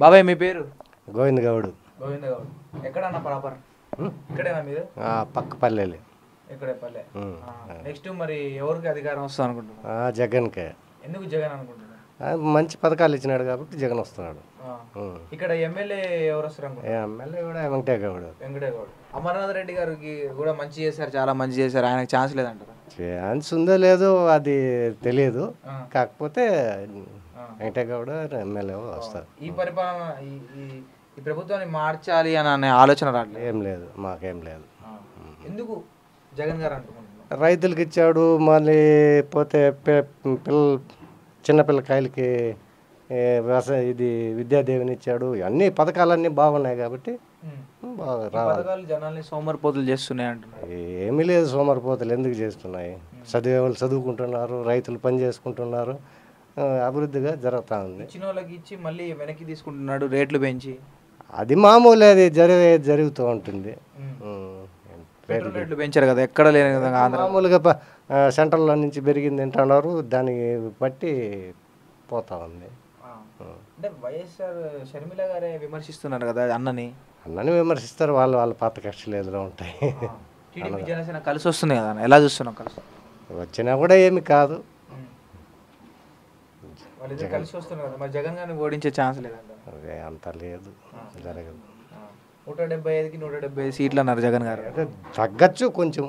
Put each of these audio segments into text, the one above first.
బాబాయ్ మీ పేరు? గోవింద్ గౌడ్. గోవింద్ గౌడ్. ఎక్కడన్నా ప్రాపర్? ఇక్కడేనా మీరు? పక్క పల్లెలు. ఇక్కడే పల్లె. నెక్స్ట్ మరి ఎవరికి అధికారం వస్తుంది అనుకుంటున్నారు? జగన్కే. ఎందుకు జగన్ అనుకుంటున్నారు? మంచి పథకాలు ఇచ్చినాడు కాబట్టి జగన్ వస్తున్నాడు. ఇక్కడ ఎమ్మెల్యే ఎవరు వస్తారు అనుకుంటున్నారు? ఎమ్మెల్యే కూడా వెంకటేగౌడ్. వెంకటేగౌడ్. అమర్నాథ్ రెడ్డి గారికి కూడా మంచి చేశారు, చాలా మంచి చేశారు. ఆయనకు ఛాన్స్ లేదంటారా? ఛాన్స్ ఉందో లేదో అది తెలియదు, కాకపోతే వెంకటేగౌడ ఎమ్మెల్యే వస్తారు. ఈ పరిపాలన ఈ ప్రభుత్వాన్ని మార్చాలి అనే ఆలోచన రావట్లేదు? ఏం లేదు, మాకేం లేదు. ఎందుకు జగన్ గారు అంటున్నారు? రైతులకి ఇచ్చాడు, మళ్ళీ పోతే చిన్నపిల్లకాయలకి వ్యవసాయ విద్యాదేవిని ఇచ్చాడు. అన్ని పథకాలన్నీ బాగున్నాయి కాబట్టి పథకాలు జనాల్ని సోమరిపోతులు చేస్తున్నాయి అంటున్నారు. ఏమీ లేదు, సోమరిపోతులు ఎందుకు చేస్తున్నాయి? చదివేవాళ్ళు చదువుకుంటున్నారు, రైతులు పని చేసుకుంటున్నారు, అభివృద్ధిగా జరుగుతూ ఉంది. ఇచ్చిన వాళ్ళకి ఇచ్చి మళ్ళీ వెనక్కి తీసుకుంటున్నాడు రేట్లు పెంచి. అది మామూలు, అది జరుగుతూ ఉంటుంది. రేట్లు పెంచారు కదా, ఎక్కడ లేని విధంగా మామూలుగా సెంట్రల్లో నుంచి పెరిగింది తింటున్నారు, దానికి బట్టి పోతా ఉంది. అంటే వైఎస్ఆర్ షర్మిల గారే విమర్శిస్తున్నారు కదా అన్నని విమర్శిస్తారు, వాళ్ళ పాత కక్షలు ఏదో ఉంటాయి. టీడీపీ జనసేన కలిసి వస్తుంది కదా, ఎలా చూస్తున్నాం? కలిసి వచ్చినా కూడా ఏమి కాదు, వాళ్ళిద్దరు కలిసి వస్తున్నారు కదా, మరి జగన్ గారిని ఓడించే ఛాన్స్ లేదంట? అంత లేదు, జరగదు. 175కి 170 సీట్లు అన్నారు జగన్ గారు. తగ్గచ్చు కొంచెం,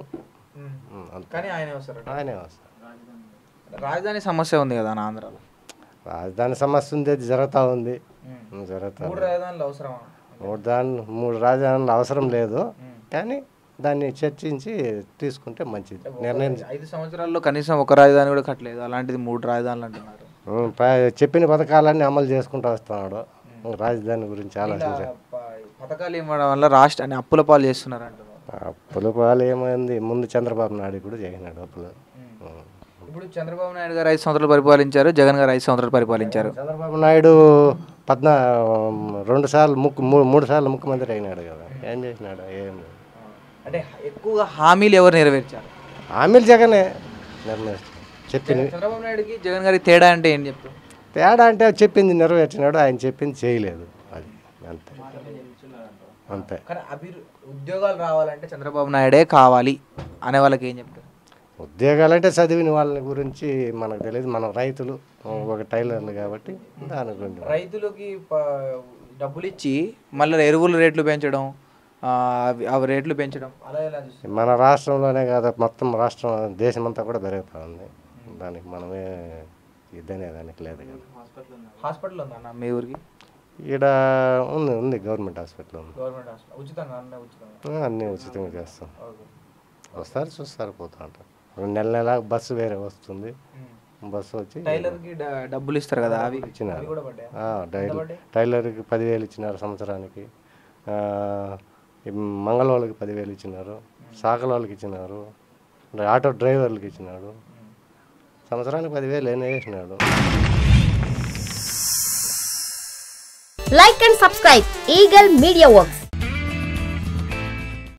కానీ ఆయనే వస్తారు. రాజధాని సమస్య ఉంది కదా ఆంధ్రాలో. రాజధాని సమస్య ఉంది, అది జరుగుతూ ఉంది. మూడు రాజధానులు అవసరమా? మూడు రాజధానులు అవసరం లేదు, కానీ దాన్ని చర్చించి తీసుకుంటే మంచిది నిర్ణయం. 5 సంవత్సరాల్లో కనీసం ఒక రాజధాని కూడా కట్టలేదు, అలాంటిది 3 రాజధానులు అంటున్నారు. చెప్పిన పథకాలన్నీ అమలు చేసుకుంటూ వస్తున్నాడు. రాజధాని గురించి ఆలోచించారు. పథకాలు ఇవ్వడం వల్ల రాష్ట్రాన్ని అప్పుల పాలు చేస్తున్నారు అంటున్నారు. అప్పుల పాలు ఏమైంది? ముందు చంద్రబాబు నాయుడు కూడా చేసినాడు అప్పులు. ఇప్పుడు చంద్రబాబు నాయుడు గారు 5 సంవత్సరాలు పరిపాలించారు, జగన్ గారు 5 సంవత్సరాలు పరిపాలించారు. చంద్రబాబు నాయుడు 2 సార్లు 3 సార్లు ముఖ్యమంత్రి అయినాడు కదా, ఏం చేసినాడు? ఏం అంటే ఎక్కువగా హామీలు ఎవరు నెరవేర్చారు? హామీలు జగనే చెప్పింది. చంద్రబాబు నాయుడుకి జగన్ గారికి తేడా అంటే ఏం చెప్తారు? తేడా అంటే చెప్పింది నెరవేర్చినాడు, ఆయన చెప్పింది చేయలేదు, అది అంతే అంతే. కానీ ఉద్యోగాలు రావాలంటే చంద్రబాబు నాయుడే కావాలి అనే వాళ్ళకి ఏం చెప్తారు? ఉద్యోగాలంటే చదివిన వాళ్ళ గురించి మనకు తెలియదు, మనం రైతులు, ఒక టైలర్లు కాబట్టి దాని గురించి. రైతులకి డబ్బులు ఇచ్చి మళ్ళీ ఎరువుల రేట్లు పెంచడం, అవి రేట్లు పెంచడం అలా ఎలా చూస్తారు? మన రాష్ట్రంలోనే కాదు, మొత్తం రాష్ట్రం దేశమంతా కూడా పెరుగుతూ ఉంది. దానికి మనమే ఇద్దనే దానికి లేదు కదా. హాస్పిటల్ ఉందన్న మీ ఊరికి? ఇక్కడ ఉంది గవర్నమెంట్ హాస్పిటల్ ఉంది. గవర్నమెంట్ హాస్పిటల్ ఉచితంగా? అన్నీ ఉచితంగా చేస్తాం. వస్తారు, చూస్తారు, పోతూ ఉంటారు. నెల బస్సు వేరే వస్తుంది, బస్సు వచ్చి. టైలర్కి డబ్బులు ఇస్తారు కదా, అవి ఇచ్చినారు. టైలర్కి 10,000 ఇచ్చినారు సంవత్సరానికి, మంగళవాళ్ళకి 10,000 ఇచ్చినారు, సాకల వాళ్ళకి ఇచ్చినారు, ఆటో డ్రైవర్లకి ఇచ్చినాడు, సంవత్సరానికి 10,000 ఏం చేసినాడు. Like and subscribe Eagle Media Works.